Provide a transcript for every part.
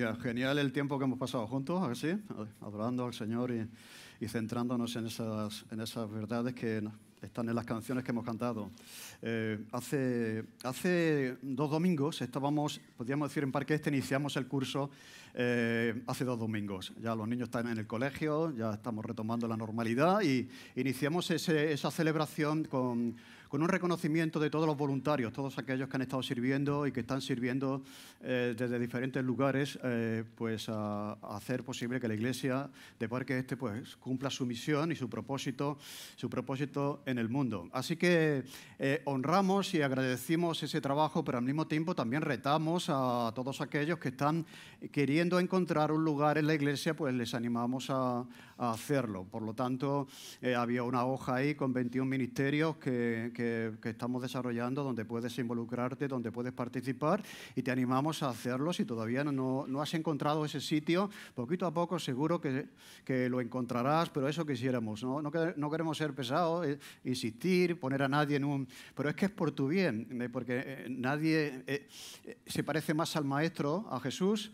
Mira, genial el tiempo que hemos pasado juntos, ¿a que sí? Adorando al Señor y centrándonos en esas verdades que están en las canciones que hemos cantado. Hace 2 domingos estábamos, podríamos decir, en Parque Este, iniciamos el curso hace 2 domingos. Ya los niños están en el colegio, ya estamos retomando la normalidad y iniciamos esa celebración con un reconocimiento de todos los voluntarios, todos aquellos que han estado sirviendo y que están sirviendo desde diferentes lugares, pues a hacer posible que la Iglesia de Parque Este pues cumpla su misión y su propósito en el mundo. Así que honramos y agradecimos ese trabajo, pero al mismo tiempo también retamos a todos aquellos que están queriendo encontrar un lugar en la Iglesia, pues les animamos a hacerlo. Por lo tanto, había una hoja ahí con 21 ministerios que estamos desarrollando, donde puedes involucrarte, donde puedes participar, y te animamos a hacerlo. Si todavía no has encontrado ese sitio, poquito a poco seguro que lo encontrarás, pero eso quisiéramos, ¿no? No queremos ser pesados, insistir, poner a nadie en un... Pero es que es por tu bien, porque nadie se parece más al Maestro, a Jesús,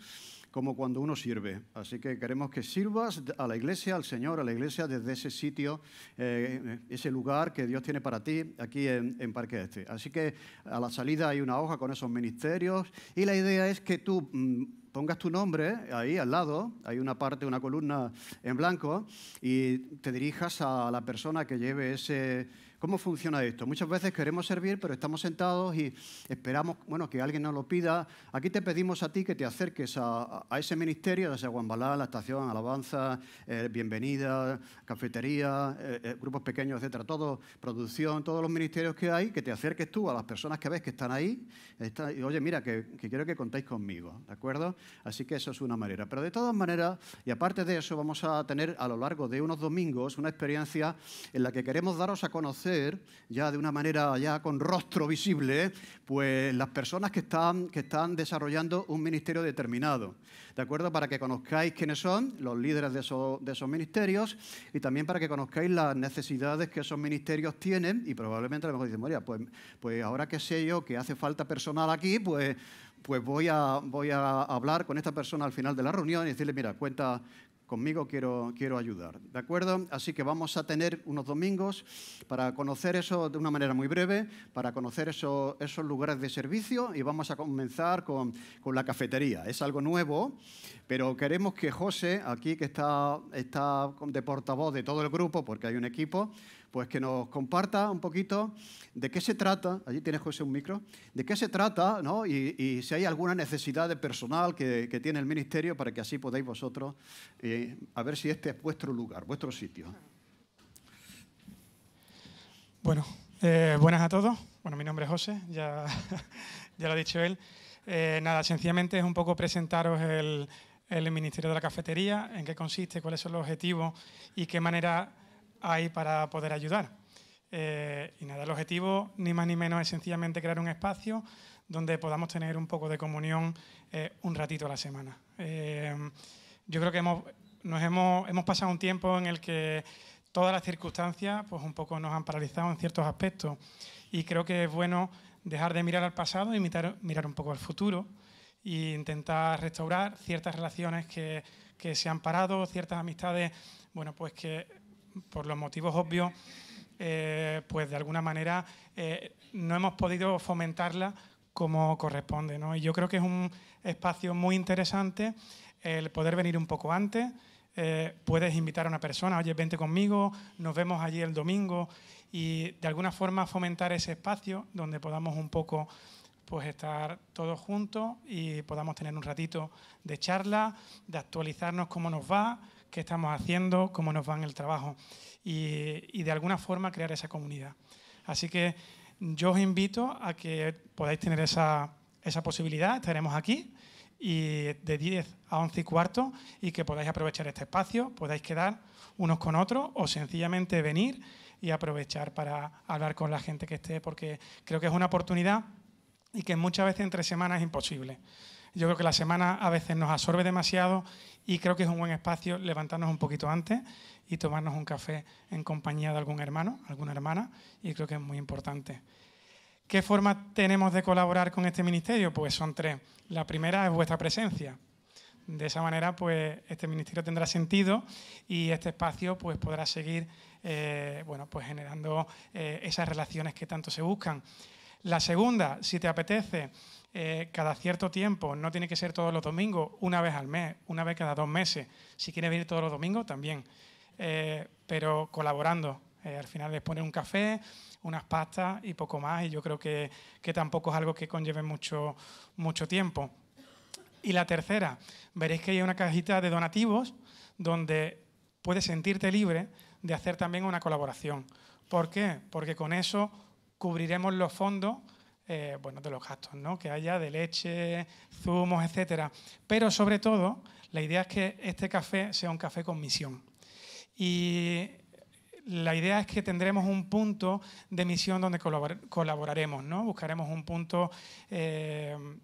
como cuando uno sirve. Así que queremos que sirvas a la Iglesia, al Señor, a la Iglesia desde ese sitio, ese lugar que Dios tiene para ti aquí en Parque Este. Así que a la salida hay una hoja con esos ministerios y la idea es que tú pongas tu nombre ahí al lado, hay una parte, una columna en blanco, y te dirijas a la persona que lleve ese... ¿Cómo funciona esto? Muchas veces queremos servir, pero estamos sentados y esperamos, bueno, que alguien nos lo pida. Aquí te pedimos a ti que te acerques a ese ministerio, ya sea Guambalá, la estación, Alabanza, Bienvenida, Cafetería, grupos pequeños, etcétera, todo, producción, todos los ministerios que hay, que te acerques tú a las personas que ves que están ahí, y oye, mira, que quiero que contéis conmigo, ¿de acuerdo? Así que eso es una manera. Pero de todas maneras, y aparte de eso, vamos a tener a lo largo de unos domingos una experiencia en la que queremos daros a conocer ya de una manera ya con rostro visible, pues las personas que están desarrollando un ministerio determinado, ¿de acuerdo? Para que conozcáis quiénes son los líderes de esos ministerios y también para que conozcáis las necesidades que esos ministerios tienen y probablemente a lo mejor dicen, María, pues ahora que sé yo que hace falta personal aquí, pues voy a hablar con esta persona al final de la reunión y decirle, mira, cuenta conmigo, quiero ayudar, ¿de acuerdo? Así que vamos a tener unos domingos para conocer eso de una manera muy breve, para conocer esos lugares de servicio, y vamos a comenzar con la cafetería. Es algo nuevo, pero queremos que José, aquí que está de portavoz de todo el grupo, porque hay un equipo, pues que nos comparta un poquito de qué se trata, allí tiene José un micro, de qué se trata, ¿no? Y si hay alguna necesidad de personal que tiene el ministerio, para que así podáis vosotros, a ver si este es vuestro lugar, vuestro sitio. Bueno, buenas a todos. Bueno, mi nombre es José, ya lo ha dicho él. Nada, sencillamente es un poco presentaros el Ministerio de la Cafetería, en qué consiste, cuáles son los objetivos y qué manera hay para poder ayudar. Y nada, el objetivo ni más ni menos es sencillamente crear un espacio donde podamos tener un poco de comunión un ratito a la semana. Yo creo que hemos pasado un tiempo en el que todas las circunstancias pues un poco nos han paralizado en ciertos aspectos, y creo que es bueno dejar de mirar al pasado y mirar un poco al futuro e intentar restaurar ciertas relaciones que se han parado, ciertas amistades, bueno, pues que por los motivos obvios, pues de alguna manera no hemos podido fomentarla como corresponde, ¿no? Y yo creo que es un espacio muy interesante el poder venir un poco antes. Puedes invitar a una persona, oye, vente conmigo, nos vemos allí el domingo, y de alguna forma fomentar ese espacio donde podamos un poco pues estar todos juntos y podamos tener un ratito de charla, de actualizarnos cómo nos va, qué estamos haciendo, cómo nos va en el trabajo, y de alguna forma crear esa comunidad. Así que yo os invito a que podáis tener esa posibilidad. Estaremos aquí y de 10 a 11 y cuarto, y que podáis aprovechar este espacio, podáis quedar unos con otros o sencillamente venir y aprovechar para hablar con la gente que esté, porque creo que es una oportunidad y que muchas veces entre semanas es imposible. Yo creo que la semana a veces nos absorbe demasiado, y creo que es un buen espacio levantarnos un poquito antes y tomarnos un café en compañía de algún hermano, alguna hermana, y creo que es muy importante. ¿Qué forma tenemos de colaborar con este ministerio? Pues son 3. La primera es vuestra presencia. De esa manera, pues, este ministerio tendrá sentido y este espacio pues, podrá seguir bueno, pues, generando esas relaciones que tanto se buscan. La segunda, si te apetece, cada cierto tiempo, no tiene que ser todos los domingos, una vez al mes, una vez cada 2 meses. Si quieres venir todos los domingos, también, pero colaborando. Al final es poner un café, unas pastas y poco más, y yo creo que tampoco es algo que conlleve mucho tiempo. Y la tercera, veréis que hay una cajita de donativos donde puedes sentirte libre de hacer también una colaboración. ¿Por qué? Porque con eso cubriremos los fondos bueno, de los gastos, ¿no?, que haya de leche, zumos, etcétera. Pero sobre todo, la idea es que este café sea un café con misión. Y la idea es que tendremos un punto de misión donde colaboraremos, ¿no? Buscaremos un punto,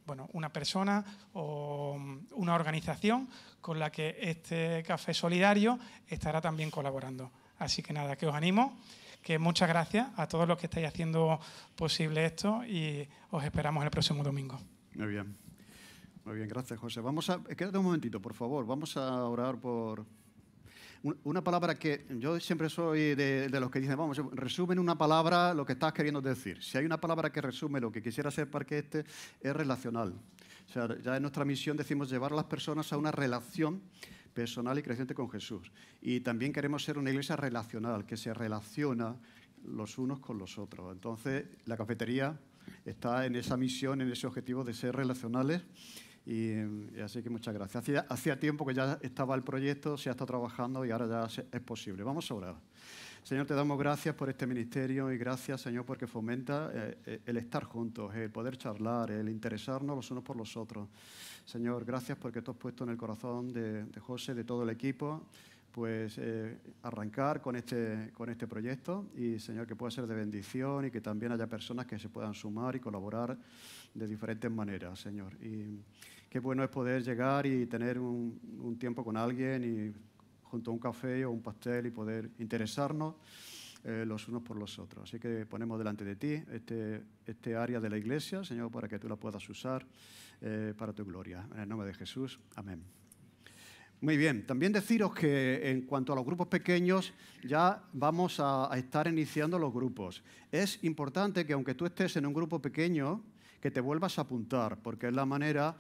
bueno, una persona o una organización con la que este café solidario estará también colaborando. Así que nada, que os animo, que muchas gracias a todos los que estáis haciendo posible esto y os esperamos el próximo domingo. Muy bien, gracias, José. Quédate un momentito, por favor. Vamos a orar por una palabra que yo siempre soy de los que dicen, vamos, resume en una palabra lo que estás queriendo decir. Si hay una palabra que resume lo que quisiera hacer Parque Este, es relacional. O sea, ya en nuestra misión decimos llevar a las personas a una relación personal y creciente con Jesús. Y también queremos ser una iglesia relacional, que se relaciona los unos con los otros. Entonces, la cafetería está en esa misión, en ese objetivo de ser relacionales. Y así que muchas gracias. Hacía tiempo que ya estaba el proyecto, se ha estado trabajando y ahora ya es posible. Vamos a orar. Señor, te damos gracias por este ministerio y gracias, Señor, porque fomenta el estar juntos, el poder charlar, el interesarnos los unos por los otros. Señor, gracias porque tú has puesto en el corazón de José, de todo el equipo, pues arrancar con este proyecto y, Señor, que pueda ser de bendición y que también haya personas que se puedan sumar y colaborar de diferentes maneras, Señor. Y qué bueno es poder llegar y tener un tiempo con alguien y junto a un café o un pastel y poder interesarnos los unos por los otros. Así que ponemos delante de ti este área de la iglesia, Señor, para que tú la puedas usar para tu gloria. En el nombre de Jesús. Amén. Muy bien. También deciros que en cuanto a los grupos pequeños, ya vamos a estar iniciando los grupos. Es importante que aunque tú estés en un grupo pequeño, que te vuelvas a apuntar, porque es la manera.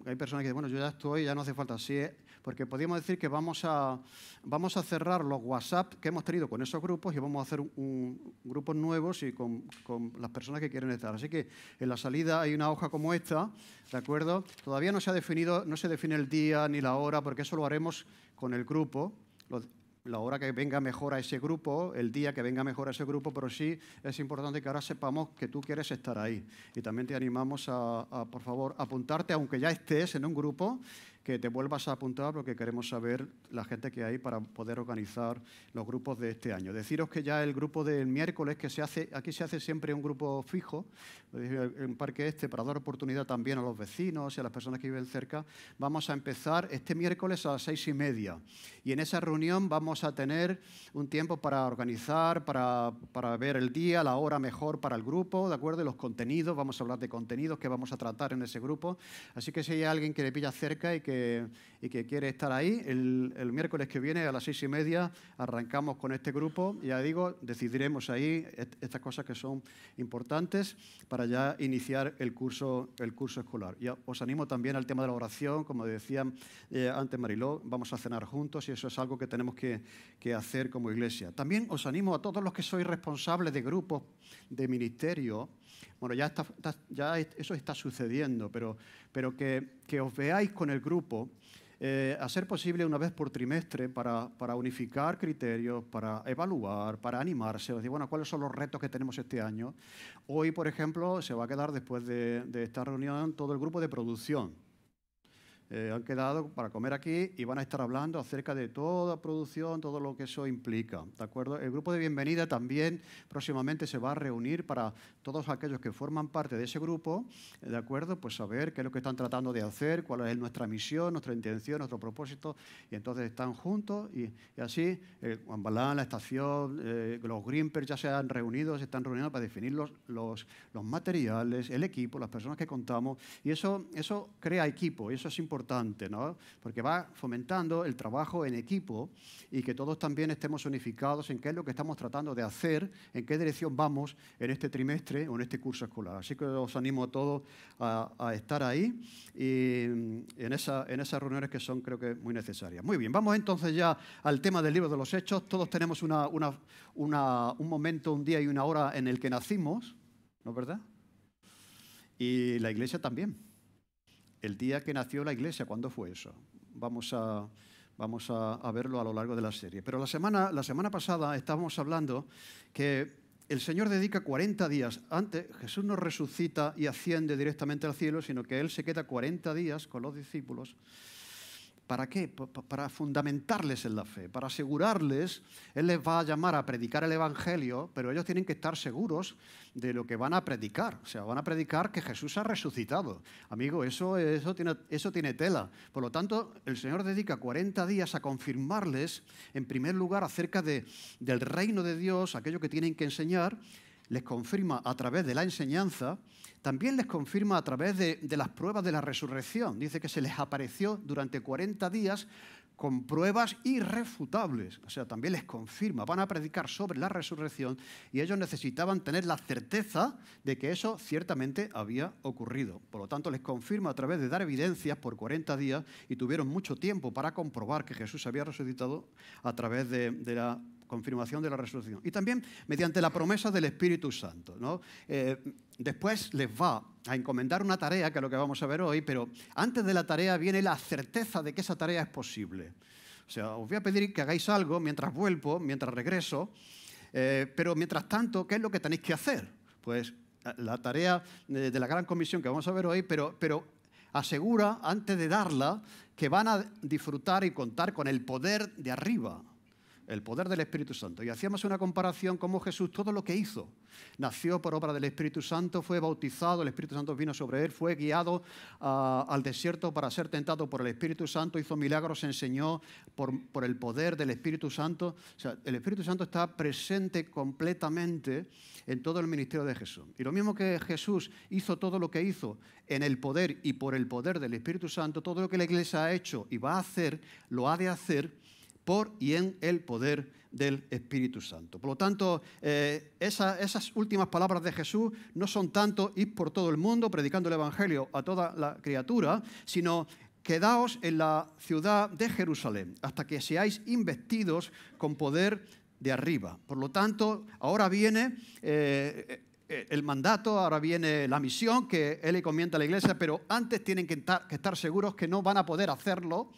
Hay personas que dicen, bueno, yo ya estoy, ya no hace falta así, porque podríamos decir que vamos a cerrar los WhatsApp que hemos tenido con esos grupos y vamos a hacer grupos nuevos y con las personas que quieren estar. Así que en la salida hay una hoja como esta, ¿de acuerdo? Todavía no se define el día ni la hora, porque eso lo haremos con el grupo. La hora que venga mejor a ese grupo, el día que venga mejor a ese grupo, pero sí es importante que ahora sepamos que tú quieres estar ahí. Y también te animamos a por favor, apuntarte, aunque ya estés en un grupo, que te vuelvas a apuntar porque queremos saber la gente que hay para poder organizar los grupos de este año. Deciros que ya el grupo del miércoles, que aquí se hace siempre un grupo fijo, en Parque Este, para dar oportunidad también a los vecinos y a las personas que viven cerca, vamos a empezar este miércoles a las 6:30. Y en esa reunión vamos a tener un tiempo para organizar, para ver el día, la hora mejor para el grupo, ¿de acuerdo? Y los contenidos, vamos a hablar de contenidos que vamos a tratar en ese grupo. Así que si hay alguien que le pilla cerca y que quiere estar ahí, el miércoles que viene a las 6:30 arrancamos con este grupo. Ya digo, decidiremos ahí estas cosas que son importantes para ya iniciar el curso escolar. Y os animo también al tema de la oración, como decía antes Mariló, vamos a cenar juntos y eso es algo que tenemos que hacer como iglesia. También os animo a todos los que sois responsables de grupos de ministerio. Bueno, ya eso está sucediendo, pero que os veáis con el grupo, a ser posible una vez por trimestre para unificar criterios, para evaluar, para animarse, decir, bueno, ¿cuáles son los retos que tenemos este año? Hoy, por ejemplo, se va a quedar después de esta reunión todo el grupo de producción. Han quedado para comer aquí y van a estar hablando acerca de toda producción, todo lo que eso implica, ¿de acuerdo? El grupo de bienvenida también próximamente se va a reunir para todos aquellos que forman parte de ese grupo, ¿de acuerdo? Pues saber qué es lo que están tratando de hacer, cuál es nuestra misión, nuestra intención, nuestro propósito, y entonces están juntos y así Juan Balán, la estación, los Greenpeace ya se están reuniendo para definir los materiales, el equipo, las personas que contamos, y eso crea equipo, y eso es importante. importante, ¿no? Porque va fomentando el trabajo en equipo y que todos también estemos unificados en qué es lo que estamos tratando de hacer, en qué dirección vamos en este trimestre o en este curso escolar. Así que os animo a todos a estar ahí y en esas reuniones que son, creo que, muy necesarias. Muy bien, vamos entonces ya al tema del libro de los Hechos. Todos tenemos un momento, un día y una hora en el que nacimos, ¿no es verdad? Y la Iglesia también. El día que nació la Iglesia, ¿cuándo fue eso? Vamos a verlo a lo largo de la serie. Pero la semana pasada estábamos hablando que el Señor dedica 40 días. Antes, Jesús no resucita y asciende directamente al cielo, sino que Él se queda 40 días con los discípulos. ¿Para qué? Para fundamentarles en la fe, para asegurarles. Él les va a llamar a predicar el Evangelio, pero ellos tienen que estar seguros de lo que van a predicar. O sea, van a predicar que Jesús ha resucitado. Amigo, eso tiene tela. Por lo tanto, el Señor dedica 40 días a confirmarles, en primer lugar, acerca del reino de Dios, aquello que tienen que enseñar. Les confirma a través de la enseñanza, también les confirma a través de las pruebas de la resurrección. Dice que se les apareció durante 40 días con pruebas irrefutables. O sea, también les confirma. Van a predicar sobre la resurrección y ellos necesitaban tener la certeza de que eso ciertamente había ocurrido. Por lo tanto, les confirma a través de dar evidencias por 40 días y tuvieron mucho tiempo para comprobar que Jesús había resucitado a través de la confirmación de la resurrección. Y también mediante la promesa del Espíritu Santo, ¿no? Después les va a encomendar una tarea, que es lo que vamos a ver hoy, pero antes de la tarea viene la certeza de que esa tarea es posible. O sea, os voy a pedir que hagáis algo mientras vuelvo, mientras regreso, pero mientras tanto, ¿qué es lo que tenéis que hacer? Pues la tarea de la gran comisión que vamos a ver hoy, pero asegura, antes de darla, que van a disfrutar y contar con el poder de arriba, el poder del Espíritu Santo. Y hacíamos una comparación como Jesús, todo lo que hizo, nació por obra del Espíritu Santo, fue bautizado, el Espíritu Santo vino sobre él, fue guiado al desierto para ser tentado por el Espíritu Santo, hizo milagros, enseñó por el poder del Espíritu Santo. O sea, el Espíritu Santo está presente completamente en todo el ministerio de Jesús. Y lo mismo que Jesús hizo todo lo que hizo en el poder y por el poder del Espíritu Santo, todo lo que la Iglesia ha hecho y va a hacer, lo ha de hacer por y en el poder del Espíritu Santo. Por lo tanto, esas últimas palabras de Jesús no son tanto ir por todo el mundo predicando el Evangelio a toda la criatura, sino quedaos en la ciudad de Jerusalén hasta que seáis investidos con poder de arriba. Por lo tanto, ahora viene el mandato, ahora viene la misión que Él le encomienda a la Iglesia, pero antes tienen que estar seguros que no van a poder hacerlo.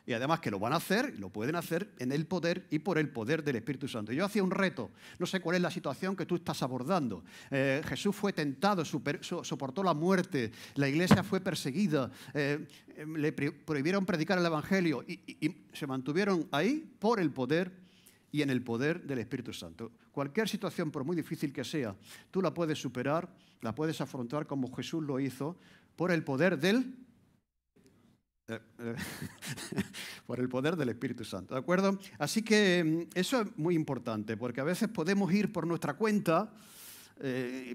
Y además que lo van a hacer, lo pueden hacer en el poder y por el poder del Espíritu Santo. Yo hacía un reto, no sé cuál es la situación que tú estás abordando. Jesús fue tentado, soportó la muerte, la Iglesia fue perseguida, le prohibieron predicar el Evangelio y se mantuvieron ahí por el poder y en el poder del Espíritu Santo. Cualquier situación, por muy difícil que sea, tú la puedes superar, la puedes afrontar como Jesús lo hizo, por el poder del por el poder del Espíritu Santo, ¿de acuerdo? Así que eso es muy importante, porque a veces podemos ir por nuestra cuenta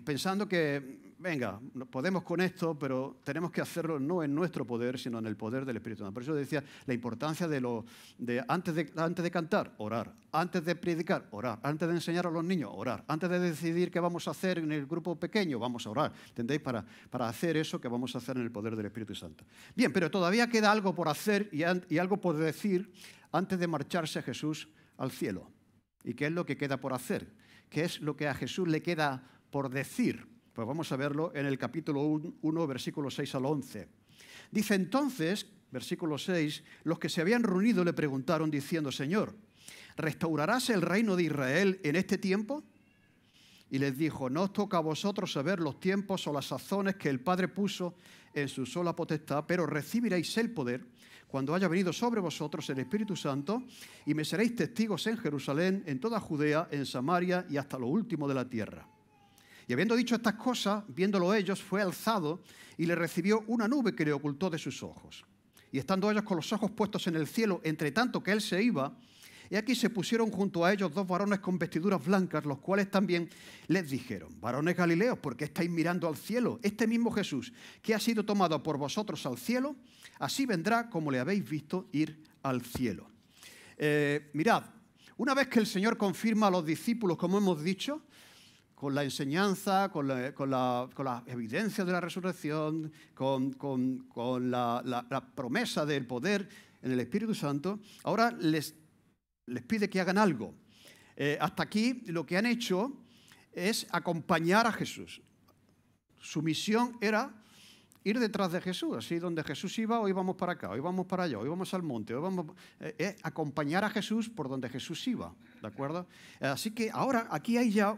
pensando que, venga, podemos con esto, pero tenemos que hacerlo no en nuestro poder, sino en el poder del Espíritu Santo. Por eso decía la importancia de antes de cantar, orar. Antes de predicar, orar. Antes de enseñar a los niños, orar. Antes de decidir qué vamos a hacer en el grupo pequeño, vamos a orar. ¿Entendéis? Para hacer eso que vamos a hacer en el poder del Espíritu Santo. Bien, pero todavía queda algo por hacer y algo por decir antes de marcharse Jesús al cielo. ¿Y qué es lo que queda por hacer? ¿Qué es lo que a Jesús le queda por decir? Pues vamos a verlo en el capítulo 1, versículos 6 al 11. Dice entonces, versículo 6, los que se habían reunido le preguntaron diciendo, Señor, ¿restaurarás el reino de Israel en este tiempo? Y les dijo, no os toca a vosotros saber los tiempos o las sazones que el Padre puso en su sola potestad, pero recibiréis el poder cuando haya venido sobre vosotros el Espíritu Santo y me seréis testigos en Jerusalén, en toda Judea, en Samaria y hasta lo último de la tierra. Y habiendo dicho estas cosas, viéndolo ellos, fue alzado y le recibió una nube que le ocultó de sus ojos. Y estando ellos con los ojos puestos en el cielo, entre tanto que él se iba, Y aquí se pusieron junto a ellos 2 varones con vestiduras blancas, los cuales también les dijeron: varones galileos, ¿por qué estáis mirando al cielo? Este mismo Jesús, que ha sido tomado por vosotros al cielo, así vendrá como le habéis visto ir al cielo. Mirad, una vez que el Señor confirma a los discípulos, como hemos dicho, con la enseñanza, con la evidencia de la resurrección, con la promesa del poder en el Espíritu Santo, ahora les pide que hagan algo. Hasta aquí lo que han hecho es acompañar a Jesús. Su misión era ir detrás de Jesús. Así donde Jesús iba, hoy vamos para acá, hoy vamos para allá, hoy vamos al monte, hoy vamos acompañar a Jesús por donde Jesús iba, ¿de acuerdo? Así que ahora aquí hay ya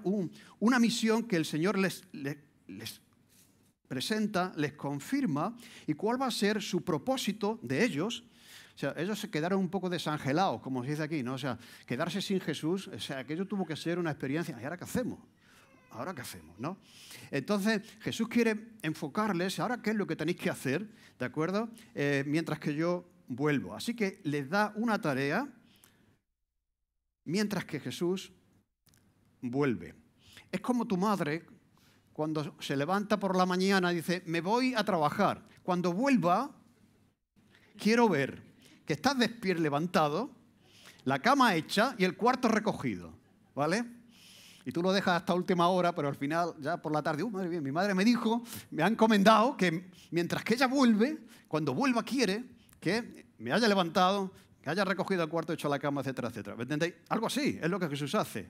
una misión que el Señor les presenta, les confirma, y cuál va a ser su propósito de ellos. O sea, ellos se quedaron un poco desangelados, como se dice aquí, ¿no? O sea, quedarse sin Jesús, o sea, aquello tuvo que ser una experiencia. ¿Y ahora qué hacemos? ¿Ahora qué hacemos, no? Entonces, Jesús quiere enfocarles, ¿ahora qué es lo que tenéis que hacer? ¿De acuerdo? Mientras que yo vuelvo. Así que les da una tarea mientras que Jesús vuelve. Es como tu madre cuando se levanta por la mañana y dice: me voy a trabajar. Cuando vuelva, quiero ver que estás despierto, levantado, la cama hecha y el cuarto recogido, ¿vale? Y tú lo dejas hasta última hora, pero al final, ya por la tarde, madre mía, mi madre me dijo, me ha encomendado que mientras que ella vuelve, cuando vuelva quiere que me haya levantado, que haya recogido el cuarto, hecho la cama, etcétera, etcétera. ¿Me entendéis? Algo así es lo que Jesús hace.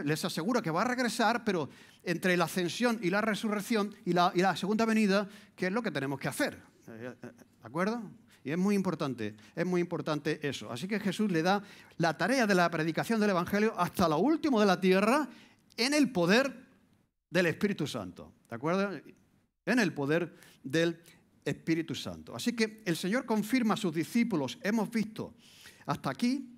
Les asegura que va a regresar, pero entre la ascensión y la resurrección y la segunda venida, ¿qué es lo que tenemos que hacer? ¿De acuerdo? Y es muy importante eso. Así que Jesús le da la tarea de la predicación del Evangelio hasta lo último de la tierra en el poder del Espíritu Santo. ¿De acuerdo? En el poder del Espíritu Santo. Así que el Señor confirma a sus discípulos, hemos visto hasta aquí,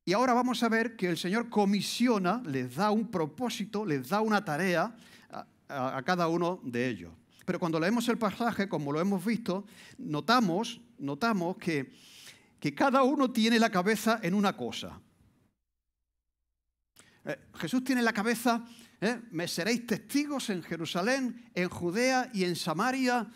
y ahora vamos a ver que el Señor comisiona, les da un propósito, les da una tarea a cada uno de ellos. Pero cuando leemos el pasaje, como lo hemos visto, notamos que cada uno tiene la cabeza en una cosa. Jesús tiene la cabeza, me seréis testigos en Jerusalén, en Judea y en Samaria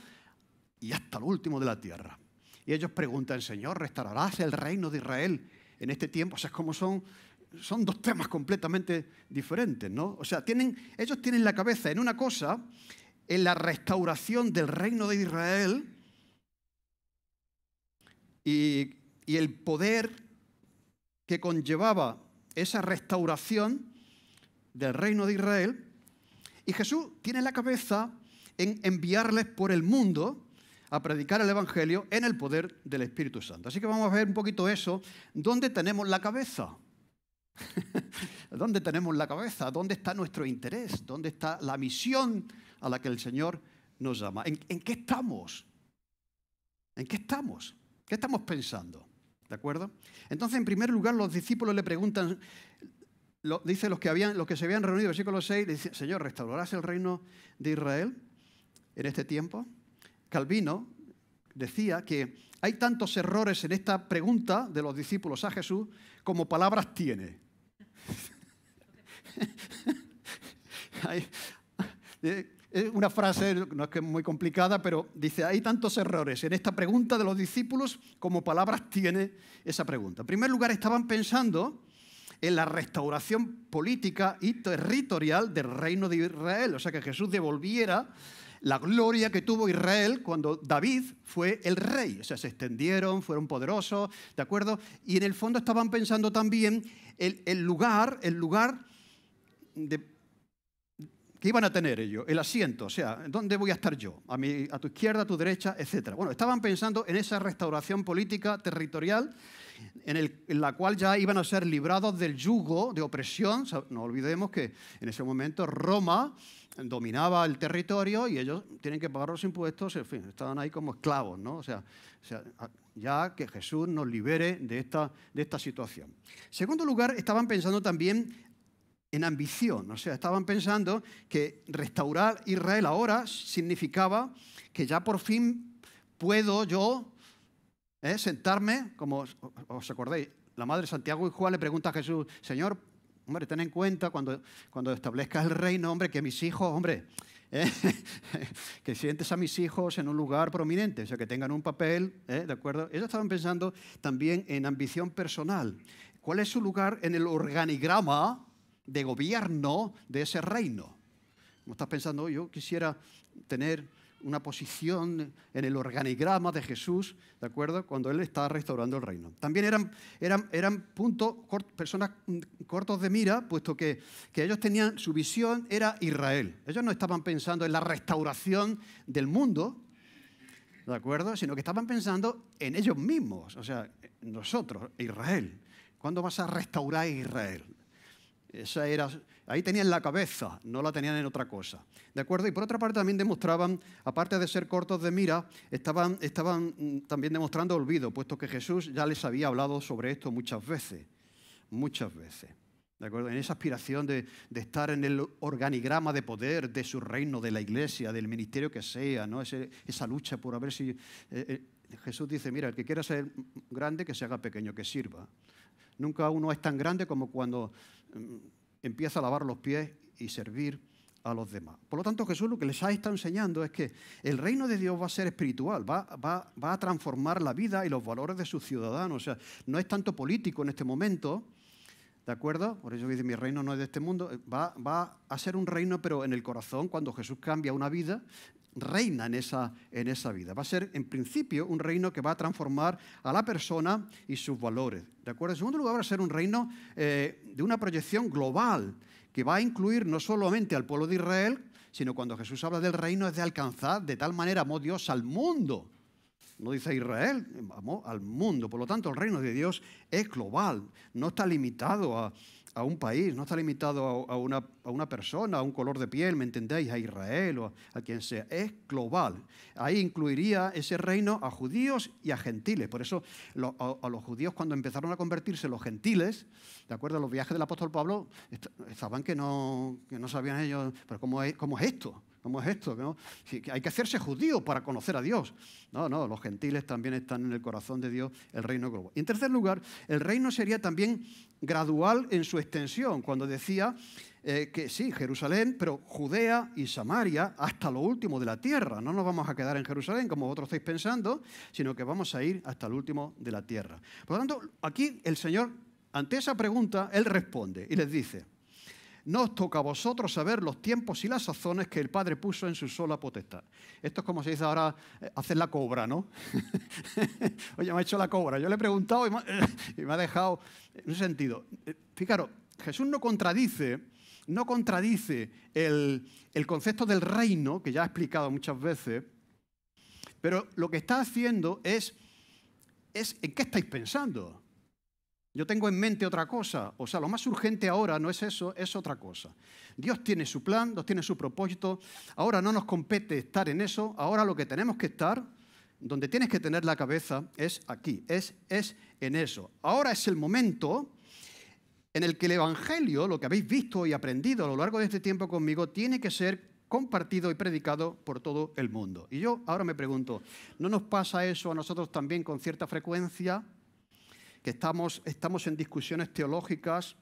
y hasta lo último de la tierra. Y ellos preguntan: Señor, ¿restaurarás el reino de Israel en este tiempo? O sea, como son 2 temas completamente diferentes, ¿no? O sea, ellos tienen la cabeza en una cosa, en la restauración del reino de Israel y el poder que conllevaba esa restauración del reino de Israel. Y Jesús tiene la cabeza en enviarles por el mundo a predicar el Evangelio en el poder del Espíritu Santo. Así que vamos a ver un poquito eso. ¿Dónde tenemos la cabeza? ¿Dónde tenemos la cabeza? ¿Dónde está nuestro interés? ¿Dónde está la misión a la que el Señor nos llama? ¿En qué estamos? ¿En qué estamos? ¿Qué estamos pensando? ¿De acuerdo? Entonces, en primer lugar, los discípulos le preguntan, dice los que se habían reunido, versículo 6, le dice: Señor, ¿restaurarás el reino de Israel en este tiempo? Calvino decía que hay tantos errores en esta pregunta de los discípulos a Jesús como palabras tiene. Es una frase, no es que es muy complicada, pero dice: hay tantos errores en esta pregunta de los discípulos como palabras tiene esa pregunta. En primer lugar, estaban pensando en la restauración política y territorial del reino de Israel. O sea, que Jesús devolviera la gloria que tuvo Israel cuando David fue el rey. O sea, se extendieron, fueron poderosos, ¿de acuerdo? Y en el fondo estaban pensando también el lugar que iban a tener ellos, el asiento, o sea, ¿dónde voy a estar yo? A tu izquierda, a tu derecha, etc. Bueno, estaban pensando en esa restauración política territorial en la cual ya iban a ser librados del yugo de opresión. O sea, no olvidemos que en ese momento Roma dominaba el territorio y ellos tienen que pagar los impuestos, en fin, estaban ahí como esclavos, ¿no? O sea, ya que Jesús nos libere de esta situación. En segundo lugar, estaban pensando también en ambición, o sea, estaban pensando que restaurar Israel ahora significaba que ya por fin puedo yo sentarme, como os acordáis, la madre de Santiago y Juan le pregunta a Jesús, Señor, hombre, ten en cuenta cuando establezcas el reino, hombre, que mis hijos, hombre, que sientes a mis hijos en un lugar prominente, o sea, que tengan un papel, ¿de acuerdo? Ellos estaban pensando también en ambición personal. ¿Cuál es su lugar en el organigrama de gobierno de ese reino? Como estás pensando, yo quisiera tener una posición en el organigrama de Jesús, ¿de acuerdo? Cuando Él está restaurando el reino. También eran personas cortos de mira, puesto que ellos tenían, su visión era Israel. Ellos no estaban pensando en la restauración del mundo, ¿de acuerdo? Sino que estaban pensando en ellos mismos, o sea, nosotros, Israel. ¿Cuándo vas a restaurar Israel? Ahí tenían la cabeza, no la tenían en otra cosa. ¿De acuerdo? Y por otra parte también demostraban, aparte de ser cortos de mira, estaban también demostrando olvido, puesto que Jesús ya les había hablado sobre esto muchas veces. Muchas veces. ¿De acuerdo? En esa aspiración de estar en el organigrama de poder de su reino, de la iglesia, del ministerio que sea, ¿no? Esa lucha por a ver si... Jesús dice, mira, el que quiera ser grande, que se haga pequeño, que sirva. Nunca uno es tan grande como cuando empieza a lavar los pies y servir a los demás. Por lo tanto, Jesús lo que les ha estado enseñando es que el reino de Dios va a ser espiritual, va a transformar la vida y los valores de sus ciudadanos. O sea, no es tanto político en este momento, ¿de acuerdo? Por eso dice, mi reino no es de este mundo. Va a ser un reino, pero en el corazón, cuando Jesús cambia una vida, reina en esa vida. Va a ser, en principio, un reino que va a transformar a la persona y sus valores. ¿De acuerdo? En segundo lugar, va a ser un reino de una proyección global que va a incluir no solamente al pueblo de Israel, sino cuando Jesús habla del reino es de alcanzar, de tal manera amó Dios al mundo. No dice Israel, amó al mundo. Por lo tanto, el reino de Dios es global, no está limitado a un país, no está limitado a una persona, a un color de piel, ¿me entendéis? A Israel o a quien sea. Es global. Ahí incluiría ese reino a judíos y a gentiles. Por eso a los judíos, cuando empezaron a convertirse los gentiles, ¿de acuerdo? Los viajes del apóstol Pablo estaban que no sabían ellos, pero ¿cómo es esto? ¿Cómo es esto? ¿No? Hay que hacerse judío para conocer a Dios. No, los gentiles también están en el corazón de Dios, el reino global. Y en tercer lugar, el reino sería también gradual en su extensión, cuando decía que sí, Jerusalén, pero Judea y Samaria hasta lo último de la tierra. No nos vamos a quedar en Jerusalén, como vosotros estáis pensando, sino que vamos a ir hasta el último de la tierra. Por lo tanto, aquí el Señor, ante esa pregunta, Él responde y les dice, no os toca a vosotros saber los tiempos y las sazones que el Padre puso en su sola potestad. Esto es como se dice ahora, hacer la cobra, ¿no? Oye, me ha hecho la cobra. Yo le he preguntado y me ha dejado en un sentido. Fijaros, Jesús no contradice el concepto del reino, que ya ha explicado muchas veces, pero lo que está haciendo es ¿en qué estáis pensando? Yo tengo en mente otra cosa. O sea, lo más urgente ahora no es eso, es otra cosa. Dios tiene su plan, Dios tiene su propósito. Ahora no nos compete estar en eso. Ahora lo que tenemos que estar, donde tienes que tener la cabeza, es aquí, es en eso. Ahora es el momento en el que el Evangelio, lo que habéis visto y aprendido a lo largo de este tiempo conmigo, tiene que ser compartido y predicado por todo el mundo. Y yo ahora me pregunto, ¿no nos pasa eso a nosotros también con cierta frecuencia? Que estamos en discusiones teológicas,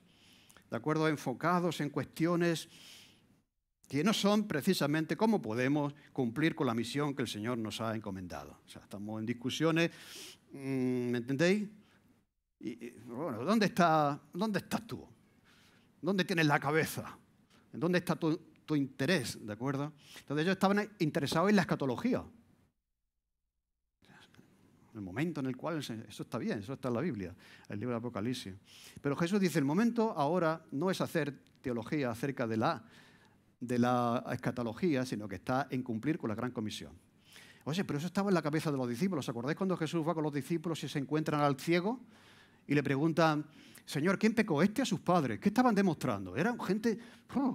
¿de acuerdo? Enfocados en cuestiones que no son precisamente cómo podemos cumplir con la misión que el Señor nos ha encomendado. O sea, estamos en discusiones, ¿me entendéis? Y bueno, ¿dónde estás tú? ¿Dónde tienes la cabeza? ¿Dónde está tu interés? ¿De acuerdo? Entonces ellos estaban interesados en la escatología. El momento en el cual, eso está bien, eso está en la Biblia, el libro de Apocalipsis. Pero Jesús dice, el momento ahora no es hacer teología acerca de la escatología, sino que está en cumplir con la gran comisión. Oye, pero eso estaba en la cabeza de los discípulos. ¿Os acordáis cuando Jesús va con los discípulos y se encuentran al ciego y le preguntan, Señor, ¿quién pecó, este o sus padres? ¿Qué estaban demostrando? Eran gente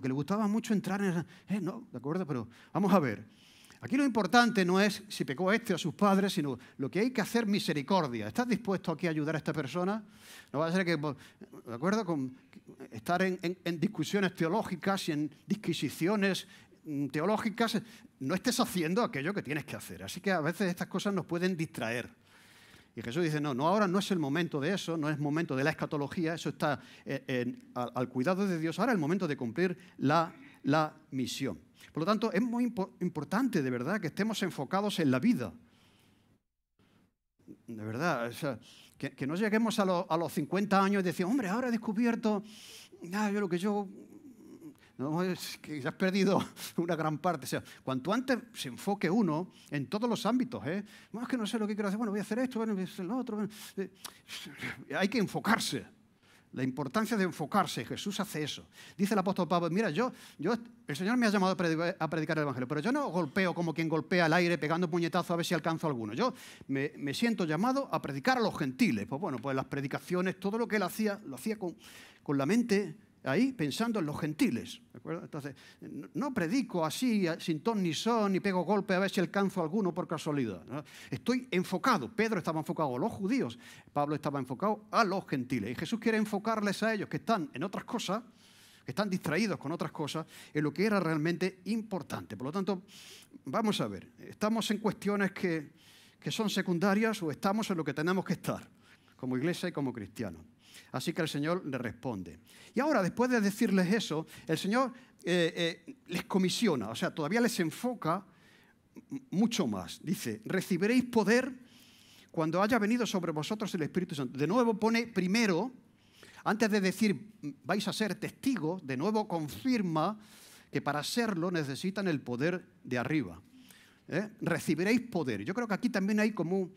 que le gustaba mucho entrar en... no, ¿de acuerdo? Pero vamos a ver. Aquí lo importante no es si pecó este o sus padres, sino lo que hay que hacer misericordia. ¿Estás dispuesto aquí a ayudar a esta persona? No va a ser que, ¿de acuerdo? Con estar en discusiones teológicas y en disquisiciones teológicas, no estés haciendo aquello que tienes que hacer. Así que a veces estas cosas nos pueden distraer. Y Jesús dice, no, ahora no es el momento de eso, no es el momento de la escatología, eso está al cuidado de Dios, ahora es el momento de cumplir la misión. Por lo tanto, es muy importante, de verdad, que estemos enfocados en la vida. De verdad, o sea, que no lleguemos a los 50 años y decir, hombre, ahora he descubierto lo que yo... No, es que ya has perdido una gran parte. O sea, cuanto antes se enfoque uno en todos los ámbitos, no, es que no sé lo que quiero hacer, bueno, voy a hacer esto, bueno, voy a hacer lo otro. Hay que enfocarse. La importancia de enfocarse. Jesús hace eso. Dice el apóstol Pablo, mira, el Señor me ha llamado a predicar el Evangelio, pero yo no golpeo como quien golpea el aire pegando puñetazos a ver si alcanzo alguno. Yo me siento llamado a predicar a los gentiles. Pues bueno, pues las predicaciones, todo lo que él hacía, lo hacía con la mente ahí pensando en los gentiles, ¿de acuerdo? Entonces, no predico así, sin ton ni son, ni pego golpe a ver si alcanzo alguno por casualidad, ¿no? Estoy enfocado. Pedro estaba enfocado a los judíos, Pablo estaba enfocado a los gentiles. Y Jesús quiere enfocarles a ellos que están en otras cosas, que están distraídos con otras cosas, en lo que era realmente importante. Por lo tanto, vamos a ver, ¿estamos en cuestiones que son secundarias o estamos en lo que tenemos que estar, como iglesia y como cristianos? Así que el Señor le responde. Y ahora, después de decirles eso, el Señor les comisiona, o sea, todavía les enfoca mucho más. Dice, recibiréis poder cuando haya venido sobre vosotros el Espíritu Santo. De nuevo pone primero, antes de decir vais a ser testigos, de nuevo confirma que para serlo necesitan el poder de arriba. Recibiréis poder. Yo creo que aquí también hay como...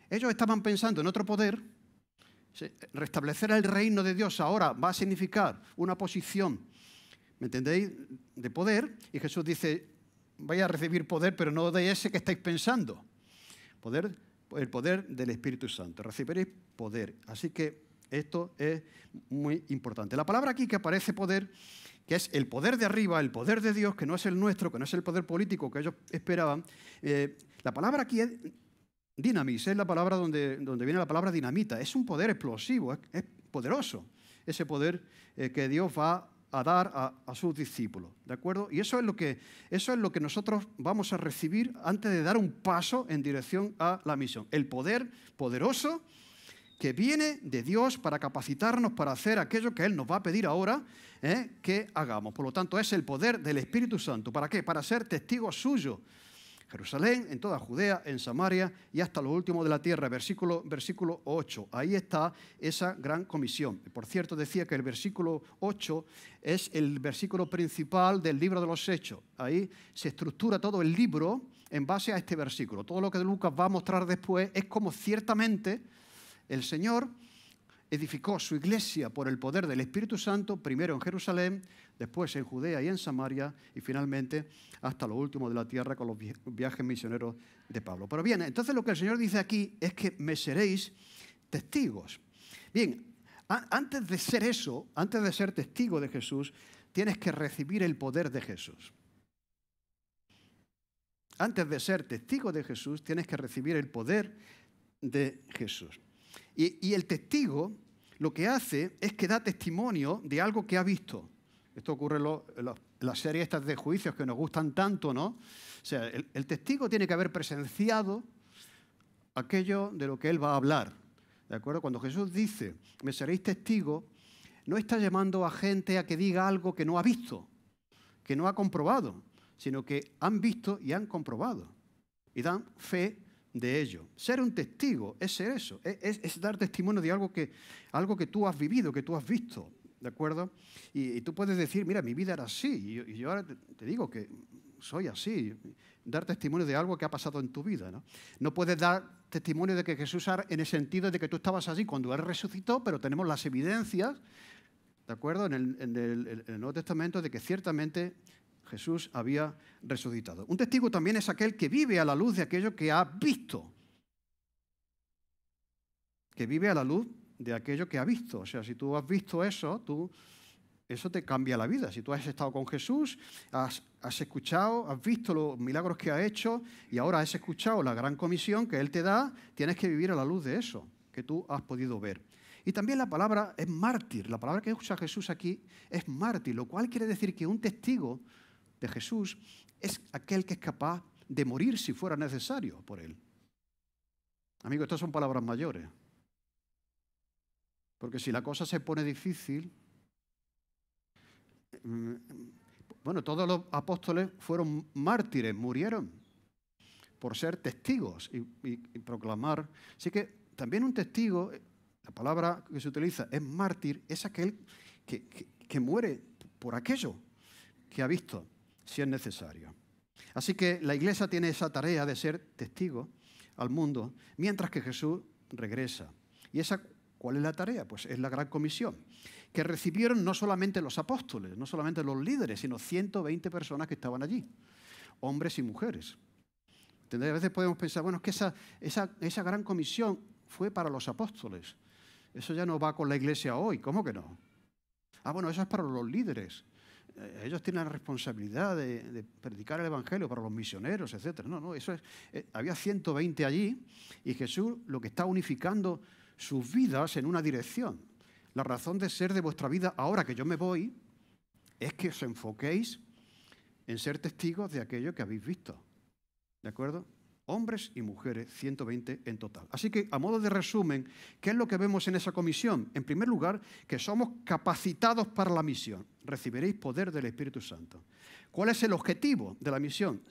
Ellos estaban pensando en otro poder. Restablecer el reino de Dios ahora va a significar una posición, ¿me entendéis?, de poder. Y Jesús dice, vais a recibir poder, pero no de ese que estáis pensando. El poder del Espíritu Santo. Recibiréis poder. Así que esto es muy importante. La palabra aquí que aparece poder, que es el poder de arriba, el poder de Dios, que no es el nuestro, que no es el poder político que ellos esperaban. La palabra aquí es dinamis, es la palabra donde viene la palabra dinamita. Es un poder explosivo, es poderoso ese poder que Dios va a dar a sus discípulos, ¿de acuerdo? Y eso es lo que nosotros vamos a recibir antes de dar un paso en dirección a la misión. El poder poderoso que viene de Dios para capacitarnos para hacer aquello que Él nos va a pedir ahora que hagamos. Por lo tanto, es el poder del Espíritu Santo. ¿Para qué? Para ser testigos suyos. Jerusalén, en toda Judea, en Samaria y hasta lo último de la tierra. Versículo 8. Ahí está esa gran comisión. Por cierto, decía que el versículo 8 es el versículo principal del libro de los Hechos. Ahí se estructura todo el libro en base a este versículo. Todo lo que Lucas va a mostrar después es como ciertamente el Señor edificó su iglesia por el poder del Espíritu Santo, primero en Jerusalén, después en Judea y en Samaria, y finalmente hasta lo último de la tierra con los viajes misioneros de Pablo. Pero bien, entonces lo que el Señor dice aquí es que me seréis testigos. Bien, antes de ser eso, antes de ser testigo de Jesús, tienes que recibir el poder de Jesús. Antes de ser testigo de Jesús, tienes que recibir el poder de Jesús. Y el testigo lo que hace es que da testimonio de algo que ha visto. Esto ocurre en las series estas de juicios que nos gustan tanto, ¿no? O sea, el testigo tiene que haber presenciado aquello de lo que él va a hablar, ¿de acuerdo? Cuando Jesús dice, me seréis testigos, no está llamando a gente a que diga algo que no ha visto, que no ha comprobado, sino que han visto y han comprobado y dan fe de ello. Ser un testigo es ser eso, es dar testimonio de algo que tú has vivido, que tú has visto, ¿de acuerdo? Y tú puedes decir, mira, mi vida era así, y yo ahora te digo que soy así. Dar testimonio de algo que ha pasado en tu vida, ¿no? No puedes dar testimonio de que Jesús era en el sentido de que tú estabas así cuando Él resucitó, pero tenemos las evidencias, ¿de acuerdo?, en el Nuevo Testamento de que ciertamente Jesús había resucitado. Un testigo también es aquel que vive a la luz de aquello que ha visto. Que vive a la luz de aquello que ha visto. O sea, si tú has visto eso, eso te cambia la vida. Si tú has estado con Jesús, has escuchado, has visto los milagros que ha hecho y ahora has escuchado la gran comisión que Él te da, tienes que vivir a la luz de eso que tú has podido ver. Y también la palabra es mártir. La palabra que usa Jesús aquí es mártir, lo cual quiere decir que un testigo de Jesús es aquel que es capaz de morir si fuera necesario por Él. Amigos, estas son palabras mayores. Porque si la cosa se pone difícil, bueno, todos los apóstoles fueron mártires, murieron por ser testigos y proclamar. Así que también un testigo, la palabra que se utiliza es mártir, es aquel que muere por aquello que ha visto, si es necesario. Así que la Iglesia tiene esa tarea de ser testigo al mundo, mientras que Jesús regresa. ¿Y esa cuál es la tarea? Pues es la gran comisión, que recibieron no solamente los apóstoles, no solamente los líderes, sino 120 personas que estaban allí, hombres y mujeres. ¿Entendés? A veces podemos pensar, bueno, es que esa gran comisión fue para los apóstoles. Eso ya no va con la Iglesia hoy. ¿Cómo que no? Ah, bueno, eso es para los líderes. Ellos tienen la responsabilidad de predicar el Evangelio para los misioneros, etc. No, eso es. Había 120 allí y Jesús lo que está unificando sus vidas en una dirección. La razón de ser de vuestra vida ahora que yo me voy es que os enfoquéis en ser testigos de aquello que habéis visto. ¿De acuerdo? Hombres y mujeres, 120 en total. Así que, a modo de resumen, ¿qué es lo que vemos en esa comisión? En primer lugar, que somos capacitados para la misión. Recibiréis poder del Espíritu Santo. ¿Cuál es el objetivo de la misión?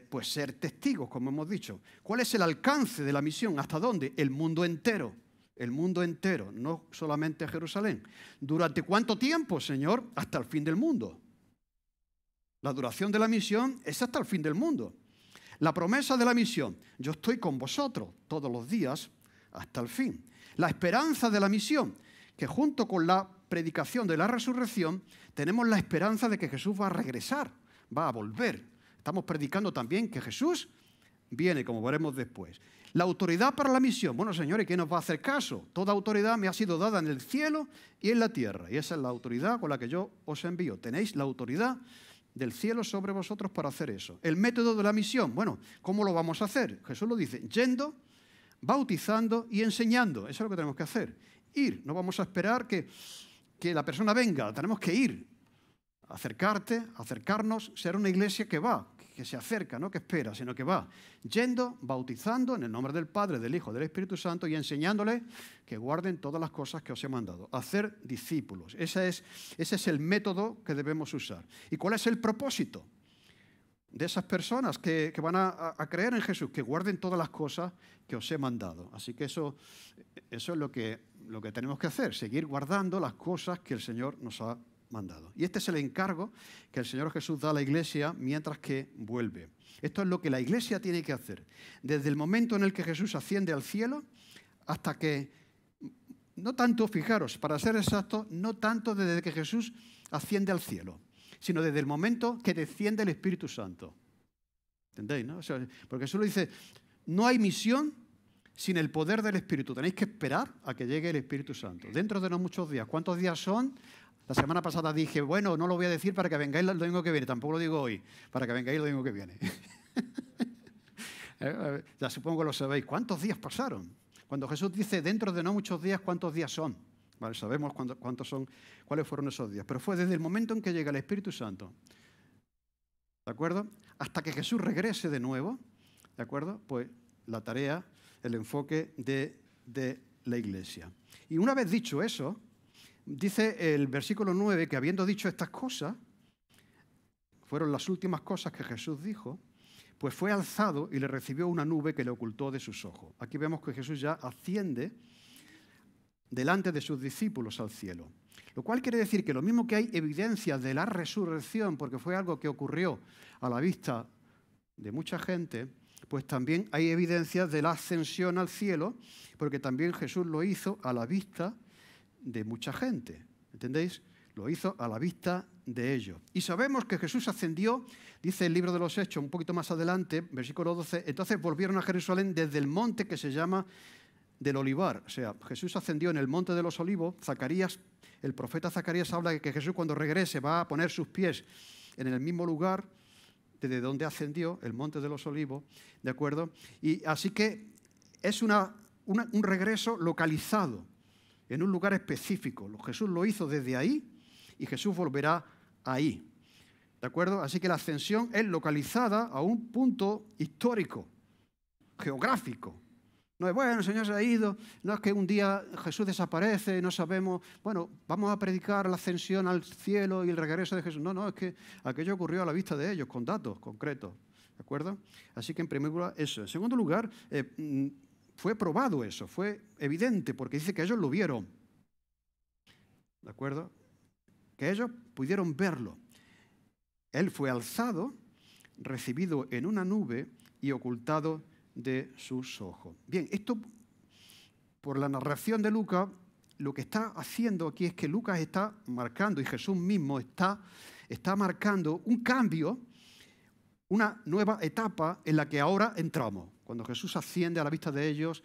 Pues ser testigos, como hemos dicho. ¿Cuál es el alcance de la misión? ¿Hasta dónde? El mundo entero. El mundo entero, no solamente Jerusalén. ¿Durante cuánto tiempo, Señor? Hasta el fin del mundo. La duración de la misión es hasta el fin del mundo. La promesa de la misión, yo estoy con vosotros todos los días hasta el fin. La esperanza de la misión, que junto con la predicación de la resurrección, tenemos la esperanza de que Jesús va a regresar, va a volver. Estamos predicando también que Jesús viene, como veremos después. La autoridad para la misión. Bueno, señores, ¿quién nos va a hacer caso? Toda autoridad me ha sido dada en el cielo y en la tierra. Y esa es la autoridad con la que yo os envío. Tenéis la autoridad del cielo sobre vosotros para hacer eso. El método de la misión, bueno, ¿cómo lo vamos a hacer? Jesús lo dice, yendo, bautizando y enseñando. Eso es lo que tenemos que hacer. Ir, no vamos a esperar que la persona venga, tenemos que ir. Acercarnos, ser una iglesia que va, que se acerca, no que espera, sino que va. Yendo, bautizando en el nombre del Padre, del Hijo, del Espíritu Santo y enseñándoles que guarden todas las cosas que os he mandado. Hacer discípulos. Ese es el método que debemos usar. ¿Y cuál es el propósito de esas personas que van a creer en Jesús? Que guarden todas las cosas que os he mandado. Así que eso es lo que tenemos que hacer, seguir guardando las cosas que el Señor nos ha mandado. Y este es el encargo que el Señor Jesús da a la Iglesia mientras que vuelve. Esto es lo que la Iglesia tiene que hacer. Desde el momento en el que Jesús asciende al cielo hasta que, no tanto, fijaros, para ser exactos, no tanto desde que Jesús asciende al cielo, sino desde el momento que desciende el Espíritu Santo. ¿Entendéis, no? O sea, porque Jesús lo dice, no hay misión sin el poder del Espíritu. Tenéis que esperar a que llegue el Espíritu Santo. Dentro de no muchos días. ¿Cuántos días son? La semana pasada dije, bueno, no lo voy a decir para que vengáis el domingo que viene. Tampoco lo digo hoy, para que vengáis el domingo que viene. Ya supongo que lo sabéis. ¿Cuántos días pasaron? Cuando Jesús dice, dentro de no muchos días, ¿cuántos días son? Vale, sabemos cuántos son, cuáles fueron esos días. Pero fue desde el momento en que llega el Espíritu Santo, ¿de acuerdo? Hasta que Jesús regrese de nuevo, ¿de acuerdo? Pues la tarea, el enfoque de la Iglesia. Y una vez dicho eso, dice el versículo 9 que habiendo dicho estas cosas, fueron las últimas cosas que Jesús dijo, pues fue alzado y le recibió una nube que le ocultó de sus ojos. Aquí vemos que Jesús ya asciende delante de sus discípulos al cielo. Lo cual quiere decir que lo mismo que hay evidencias de la resurrección, porque fue algo que ocurrió a la vista de mucha gente, pues también hay evidencias de la ascensión al cielo, porque también Jesús lo hizo a la vista de mucha gente, ¿entendéis? Lo hizo a la vista de ellos. Y sabemos que Jesús ascendió, dice el libro de los Hechos, un poquito más adelante, versículo 12, entonces volvieron a Jerusalén desde el monte que se llama del Olivar. O sea, Jesús ascendió en el monte de los Olivos. Zacarías, el profeta Zacarías habla de que Jesús cuando regrese va a poner sus pies en el mismo lugar desde donde ascendió, el monte de los Olivos, ¿de acuerdo? Y así que es un regreso localizado, en un lugar específico. Jesús lo hizo desde ahí y Jesús volverá ahí. ¿De acuerdo? Así que la ascensión es localizada a un punto histórico, geográfico. No es, bueno, el Señor se ha ido, no es que un día Jesús desaparece, no sabemos, bueno, vamos a predicar la ascensión al cielo y el regreso de Jesús. No, no, es que aquello ocurrió a la vista de ellos, con datos concretos, ¿de acuerdo? Así que en primer lugar, eso. En segundo lugar, fue probado eso, fue evidente, porque dice que ellos lo vieron, ¿de acuerdo? Que ellos pudieron verlo. Él fue alzado, recibido en una nube y ocultado de sus ojos. Bien, esto, por la narración de Lucas, lo que está haciendo aquí es que Lucas está marcando, y Jesús mismo está marcando un cambio, una nueva etapa en la que ahora entramos. Cuando Jesús asciende a la vista de ellos,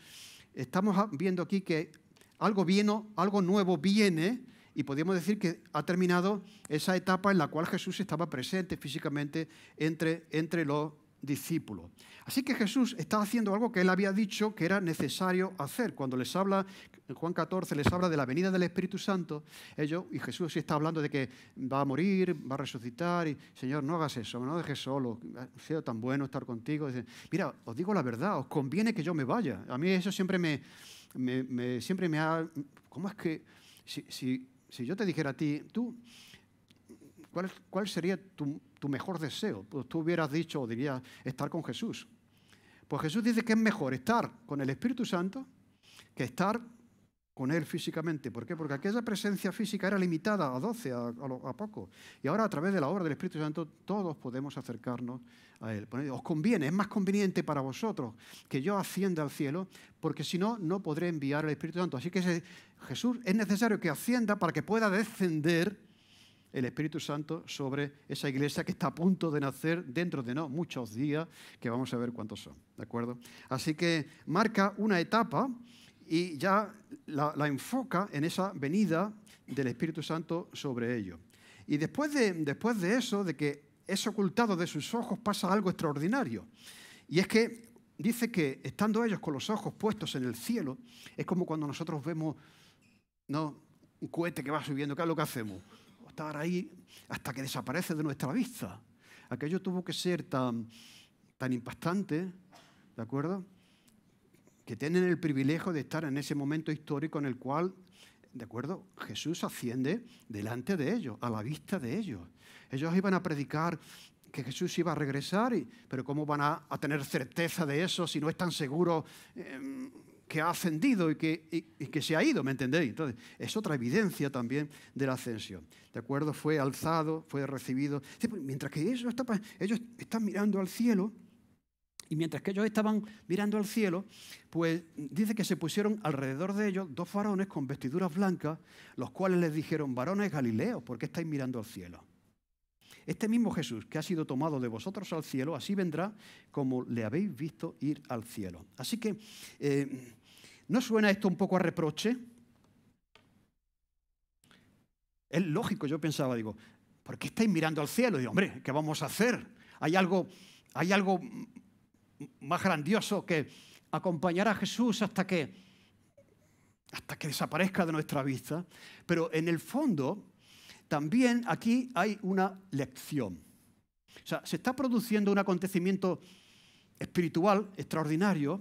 estamos viendo aquí que algo nuevo viene, y podríamos decir que ha terminado esa etapa en la cual Jesús estaba presente físicamente entre los discípulos. Así que Jesús está haciendo algo que él había dicho que era necesario hacer. Cuando les habla, en Juan 14, les habla de la venida del Espíritu Santo, y Jesús está hablando de que va a morir, va a resucitar, y Señor, no hagas eso, no me dejes solo, ha sido tan bueno estar contigo. Dice, mira, os digo la verdad, os conviene que yo me vaya. A mí eso siempre me ha... ¿Cómo es que si yo te dijera a ti, tú, ¿cuál sería tu mejor deseo? Pues tú hubieras dicho o dirías estar con Jesús. Pues Jesús dice que es mejor estar con el Espíritu Santo que estar con Él físicamente. ¿Por qué? Porque aquella presencia física era limitada a 12, a poco. Y ahora a través de la obra del Espíritu Santo todos podemos acercarnos a Él. Os conviene, es más conveniente para vosotros que yo ascienda al cielo, porque si no, no podré enviar al Espíritu Santo. Así que Jesús es necesario que ascienda para que pueda descender el Espíritu Santo sobre esa iglesia que está a punto de nacer dentro de muchos días, que vamos a ver cuántos son, ¿de acuerdo? Así que marca una etapa y ya la enfoca en esa venida del Espíritu Santo sobre ellos. Y después de eso, de que es ocultado de sus ojos, pasa algo extraordinario. Y es que dice que estando ellos con los ojos puestos en el cielo, es como cuando nosotros vemos un cohete que va subiendo. ¿Qué es lo que hacemos? Estar ahí hasta que desaparece de nuestra vista. Aquello tuvo que ser tan impactante, ¿de acuerdo?, que tienen el privilegio de estar en ese momento histórico en el cual, ¿de acuerdo?, Jesús asciende delante de ellos, a la vista de ellos. Ellos iban a predicar que Jesús iba a regresar, pero ¿cómo van a tener certeza de eso si no están seguros que ha ascendido y que se ha ido? ¿Me entendéis? Entonces, es otra evidencia también de la ascensión. ¿De acuerdo? Fue alzado, fue recibido. Sí, mientras que ellos están mirando al cielo, y mientras que ellos estaban mirando al cielo, pues dice que se pusieron alrededor de ellos 2 varones con vestiduras blancas, los cuales les dijeron, varones galileos, ¿por qué estáis mirando al cielo? Este mismo Jesús que ha sido tomado de vosotros al cielo, así vendrá como le habéis visto ir al cielo. Así que, ¿no suena esto un poco a reproche? Es lógico, yo pensaba, digo, ¿por qué estáis mirando al cielo? Y digo, hombre, ¿qué vamos a hacer? Hay algo más grandioso que acompañar a Jesús hasta que desaparezca de nuestra vista. Pero en el fondo, también aquí hay una lección. O sea, se está produciendo un acontecimiento espiritual extraordinario,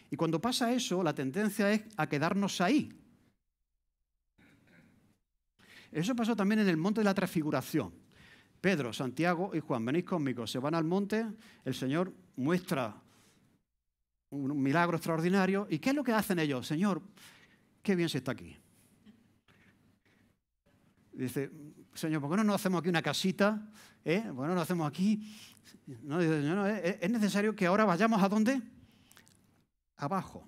y cuando pasa eso, la tendencia es a quedarnos ahí. Eso pasó también en el monte de la transfiguración. Pedro, Santiago y Juan, venid conmigo, se van al monte, el Señor muestra un milagro extraordinario. ¿Y qué es lo que hacen ellos? Señor, qué bien se está aquí. Dice, Señor, ¿por qué no nos hacemos aquí una casita? ¿Por qué no nos hacemos aquí? No, dice, no, es necesario que ahora vayamos ¿a dónde? Abajo.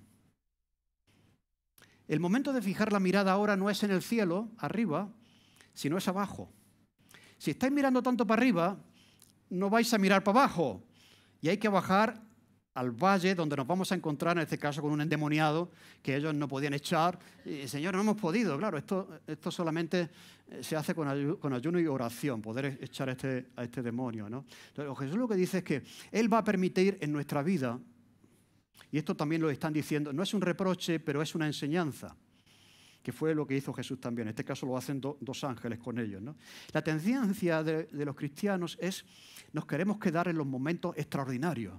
El momento de fijar la mirada ahora no es en el cielo, arriba, sino es abajo. Si estáis mirando tanto para arriba, no vais a mirar para abajo. Y hay que bajar al valle donde nos vamos a encontrar, en este caso, con un endemoniado que ellos no podían echar. Y, Señor, no hemos podido. Claro, esto solamente se hace con ayuno y oración, poder echar a este demonio, ¿no? Entonces, Jesús lo que dice es que Él va a permitir en nuestra vida, y esto también lo están diciendo, no es un reproche, pero es una enseñanza, que fue lo que hizo Jesús también. En este caso lo hacen 2 ángeles con ellos, ¿no? La tendencia de los cristianos es, nos queremos quedar en los momentos extraordinarios.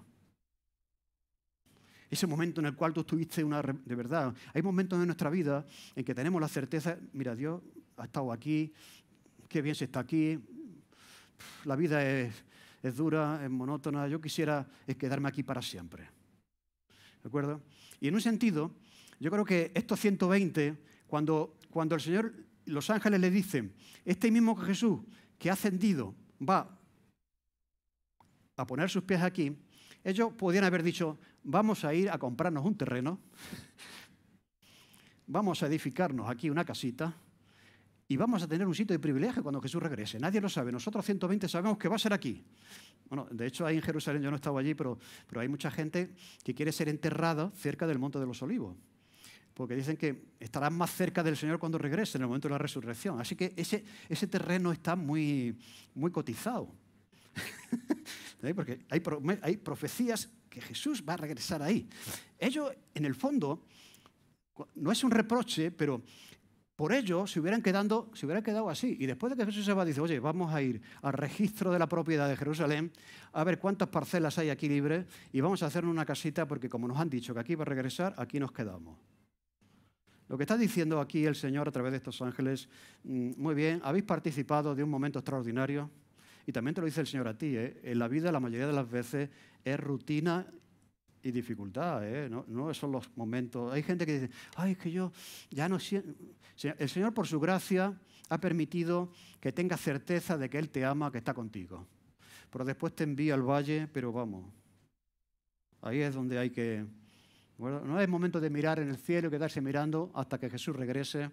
Ese momento en el cual tú estuviste de verdad. Hay momentos en nuestra vida en que tenemos la certeza, mira, Dios ha estado aquí, qué bien se está aquí, la vida es dura, es monótona, yo quisiera quedarme aquí para siempre. ¿De acuerdo? Y en un sentido, yo creo que estos 120, cuando el Señor, los ángeles le dicen, este mismo Jesús que ha ascendido va a poner sus pies aquí, ellos podían haber dicho, vamos a ir a comprarnos un terreno, vamos a edificarnos aquí una casita y vamos a tener un sitio de privilegio cuando Jesús regrese. Nadie lo sabe, nosotros 120 sabemos que va a ser aquí. Bueno, de hecho, ahí en Jerusalén, yo no estaba allí, pero hay mucha gente que quiere ser enterrada cerca del Monte de los Olivos, porque dicen que estarán más cerca del Señor cuando regrese, en el momento de la resurrección. Así que ese terreno está muy, muy cotizado. Porque hay profecías que Jesús va a regresar ahí. Ellos, en el fondo, no es un reproche, pero por ello se hubieran quedado así. Y después de que Jesús se va, dice, oye, vamos a ir al registro de la propiedad de Jerusalén, a ver cuántas parcelas hay aquí libres y vamos a hacer una casita porque como nos han dicho que aquí va a regresar, aquí nos quedamos. Lo que está diciendo aquí el Señor a través de estos ángeles, muy bien, habéis participado de un momento extraordinario y también te lo dice el Señor a ti, en la vida la mayoría de las veces es rutina y dificultad, no son los momentos. Hay gente que dice, ay, es que yo ya no siento. El Señor, por su gracia, ha permitido que tengas certeza de que Él te ama, que está contigo. Pero después te envía al valle, pero vamos, ahí es donde hay que... Bueno, no es momento de mirar en el cielo y quedarse mirando hasta que Jesús regrese,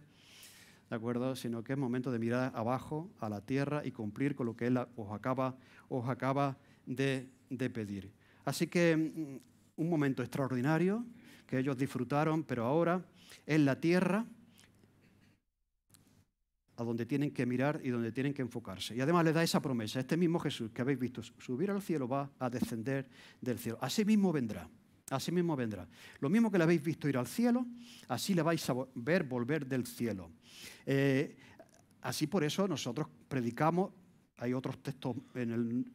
¿de acuerdo? Sino que es momento de mirar abajo, a la tierra, y cumplir con lo que Él os acaba de pedir. Así que un momento extraordinario que ellos disfrutaron, pero ahora en la tierra a donde tienen que mirar y donde tienen que enfocarse. Y además les da esa promesa, este mismo Jesús que habéis visto subir al cielo va a descender del cielo. Así mismo vendrá. Así mismo vendrá. Lo mismo que le habéis visto ir al cielo, así le vais a ver volver del cielo. Así por eso nosotros predicamos, hay otros textos en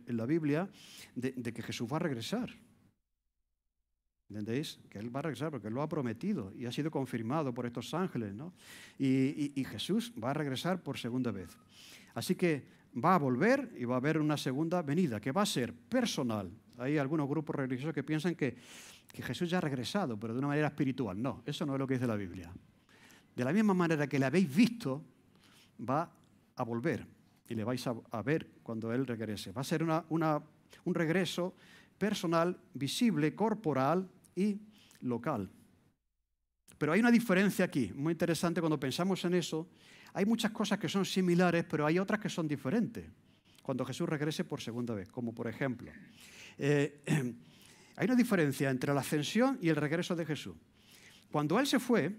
la Biblia, de que Jesús va a regresar. ¿Entendéis? Que Él va a regresar porque Él lo ha prometido y ha sido confirmado por estos ángeles, ¿no? Y Jesús va a regresar por segunda vez. Así que va a volver y va a haber una segunda venida que va a ser personal. Hay algunos grupos religiosos que piensan que Jesús ya ha regresado, pero de una manera espiritual. No, eso no es lo que dice la Biblia. De la misma manera que le habéis visto, va a volver y le vais a ver cuando Él regrese. Va a ser un regreso personal, visible, corporal y local. Pero hay una diferencia aquí, muy interesante cuando pensamos en eso. Hay muchas cosas que son similares, pero hay otras que son diferentes cuando Jesús regrese por segunda vez, como por ejemplo, hay una diferencia entre la ascensión y el regreso de Jesús. Cuando Él se fue,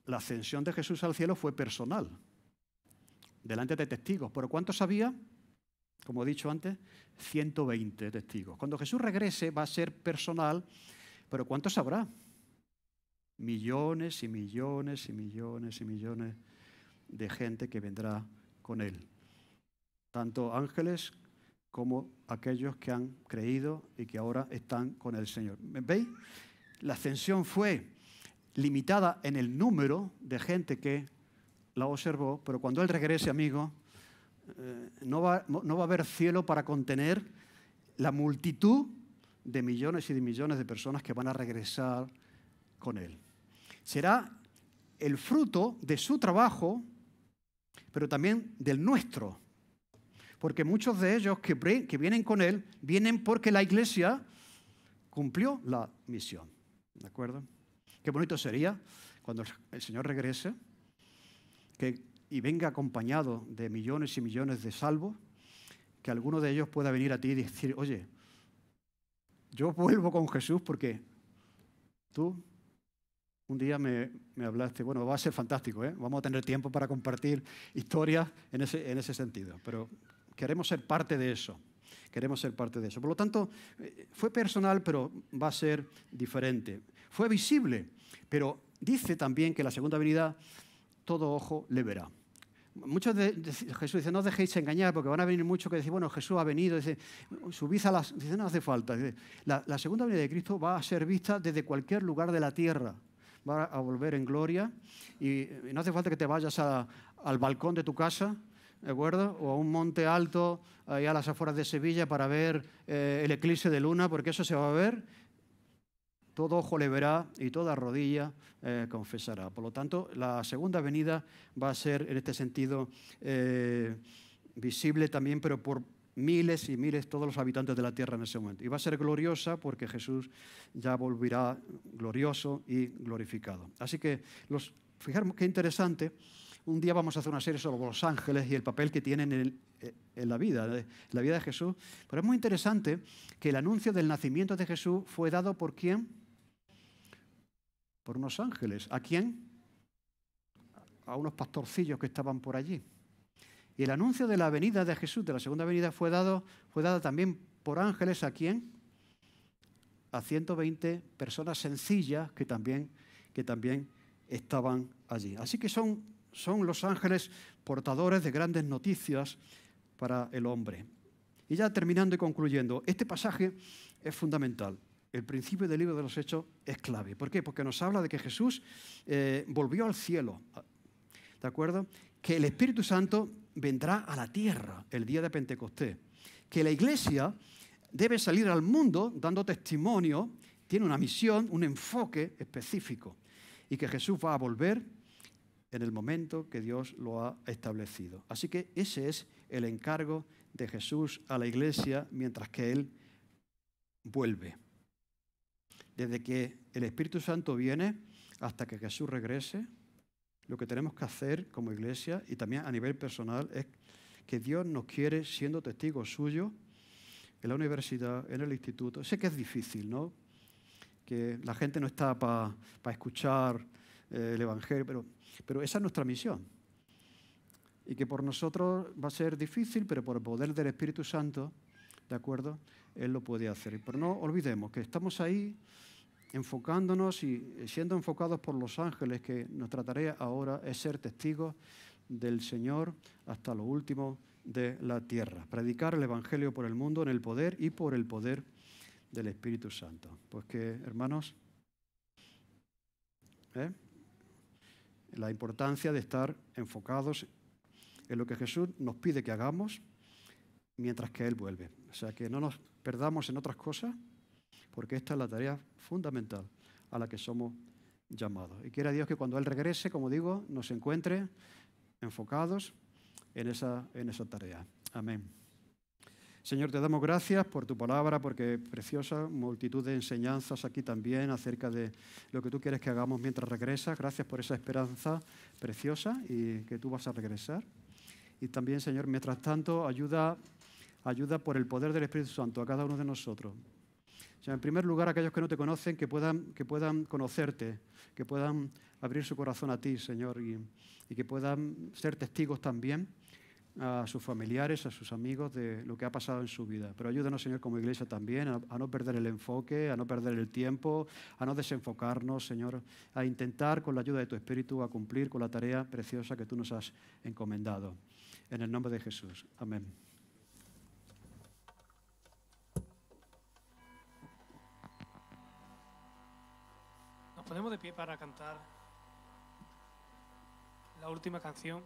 la ascensión de Jesús al cielo fue personal, delante de testigos. ¿Pero cuántos había? Como he dicho antes, 120 testigos. Cuando Jesús regrese va a ser personal, pero ¿cuántos habrá? Millones y millones y millones y millones de gente que vendrá con Él. Tanto ángeles como aquellos que han creído y que ahora están con el Señor. ¿Veis? La ascensión fue limitada en el número de gente que la observó, pero cuando Él regrese, amigo, no va a haber cielo para contener la multitud de millones y de millones de personas que van a regresar con Él. Será el fruto de su trabajo, pero también del nuestro. Porque muchos de ellos que vienen con Él, vienen porque la Iglesia cumplió la misión. ¿De acuerdo? Qué bonito sería cuando el Señor regrese y venga acompañado de millones y millones de salvos, que alguno de ellos pueda venir a ti y decir, oye, yo vuelvo con Jesús porque tú un día me hablaste, bueno, va a ser fantástico, vamos a tener tiempo para compartir historias en ese sentido, pero queremos ser parte de eso, Por lo tanto, fue personal, pero va a ser diferente. Fue visible, pero dice también que la segunda venida todo ojo le verá. muchos Jesús dice, no os dejéis engañar, porque van a venir muchos que dicen, bueno, Jesús ha venido, dice, subid a las... Dice, no hace falta. Dice, la segunda venida de Cristo va a ser vista desde cualquier lugar de la tierra. Va a volver en gloria y no hace falta que te vayas al balcón de tu casa, ¿de acuerdo? O a un monte alto, ahí a las afueras de Sevilla, para ver el eclipse de luna, porque eso se va a ver. Todo ojo le verá y toda rodilla confesará. Por lo tanto, la segunda venida va a ser, en este sentido, visible también, pero por miles y miles, todos los habitantes de la tierra en ese momento. Y va a ser gloriosa porque Jesús ya volverá glorioso y glorificado. Así que, fijaros qué interesante, un día vamos a hacer una serie sobre los ángeles y el papel que tienen en la vida de Jesús. Pero es muy interesante que el anuncio del nacimiento de Jesús fue dado ¿por quién? Por unos ángeles. ¿A quién? A unos pastorcillos que estaban por allí. Y el anuncio de la venida de Jesús, de la segunda venida, fue dado también por ángeles. ¿A quién? A 120 personas sencillas que también estaban allí. Así que son los ángeles portadores de grandes noticias para el hombre. Y ya terminando y concluyendo, este pasaje es fundamental. El principio del libro de los Hechos es clave. ¿Por qué? Porque nos habla de que Jesús volvió al cielo, ¿de acuerdo? Que el Espíritu Santo vendrá a la tierra el día de Pentecostés. Que la Iglesia debe salir al mundo dando testimonio, tiene una misión, un enfoque específico. Y que Jesús va a volver en el momento que Dios lo ha establecido. Así que ese es el encargo de Jesús a la Iglesia mientras que Él vuelve. Desde que el Espíritu Santo viene hasta que Jesús regrese, lo que tenemos que hacer como Iglesia y también a nivel personal es que Dios nos quiere siendo testigos suyos en la universidad, en el instituto. Sé que es difícil, ¿no? Que la gente no está para escuchar el Evangelio, pero esa es nuestra misión. Y que por nosotros va a ser difícil, pero por el poder del Espíritu Santo, ¿de acuerdo? Él lo puede hacer. Pero no olvidemos que estamos ahí enfocándonos y siendo enfocados por los ángeles, que nuestra tarea ahora es ser testigos del Señor hasta lo último de la tierra. Predicar el Evangelio por el mundo en el poder y por el poder del Espíritu Santo. Pues que, hermanos, la importancia de estar enfocados en lo que Jesús nos pide que hagamos mientras que Él vuelve. O sea, que no nos perdamos en otras cosas, porque esta es la tarea fundamental a la que somos llamados. Y quiera Dios que cuando Él regrese, como digo, nos encuentre enfocados en esa tarea. Amén. Señor, te damos gracias por tu palabra, porque preciosa multitud de enseñanzas aquí también acerca de lo que tú quieres que hagamos mientras regresas. Gracias por esa esperanza preciosa y que tú vas a regresar. Y también, Señor, mientras tanto, ayuda por el poder del Espíritu Santo a cada uno de nosotros. O sea, en primer lugar, aquellos que no te conocen, que puedan conocerte, que puedan abrir su corazón a ti, Señor, y que puedan ser testigos también a sus familiares, a sus amigos de lo que ha pasado en su vida. Pero ayúdanos, Señor, como Iglesia también, a no perder el enfoque, a no perder el tiempo, a no desenfocarnos, Señor, a intentar con la ayuda de tu Espíritu a cumplir con la tarea preciosa que tú nos has encomendado. En el nombre de Jesús. Amén. Nos ponemos de pie para cantar la última canción.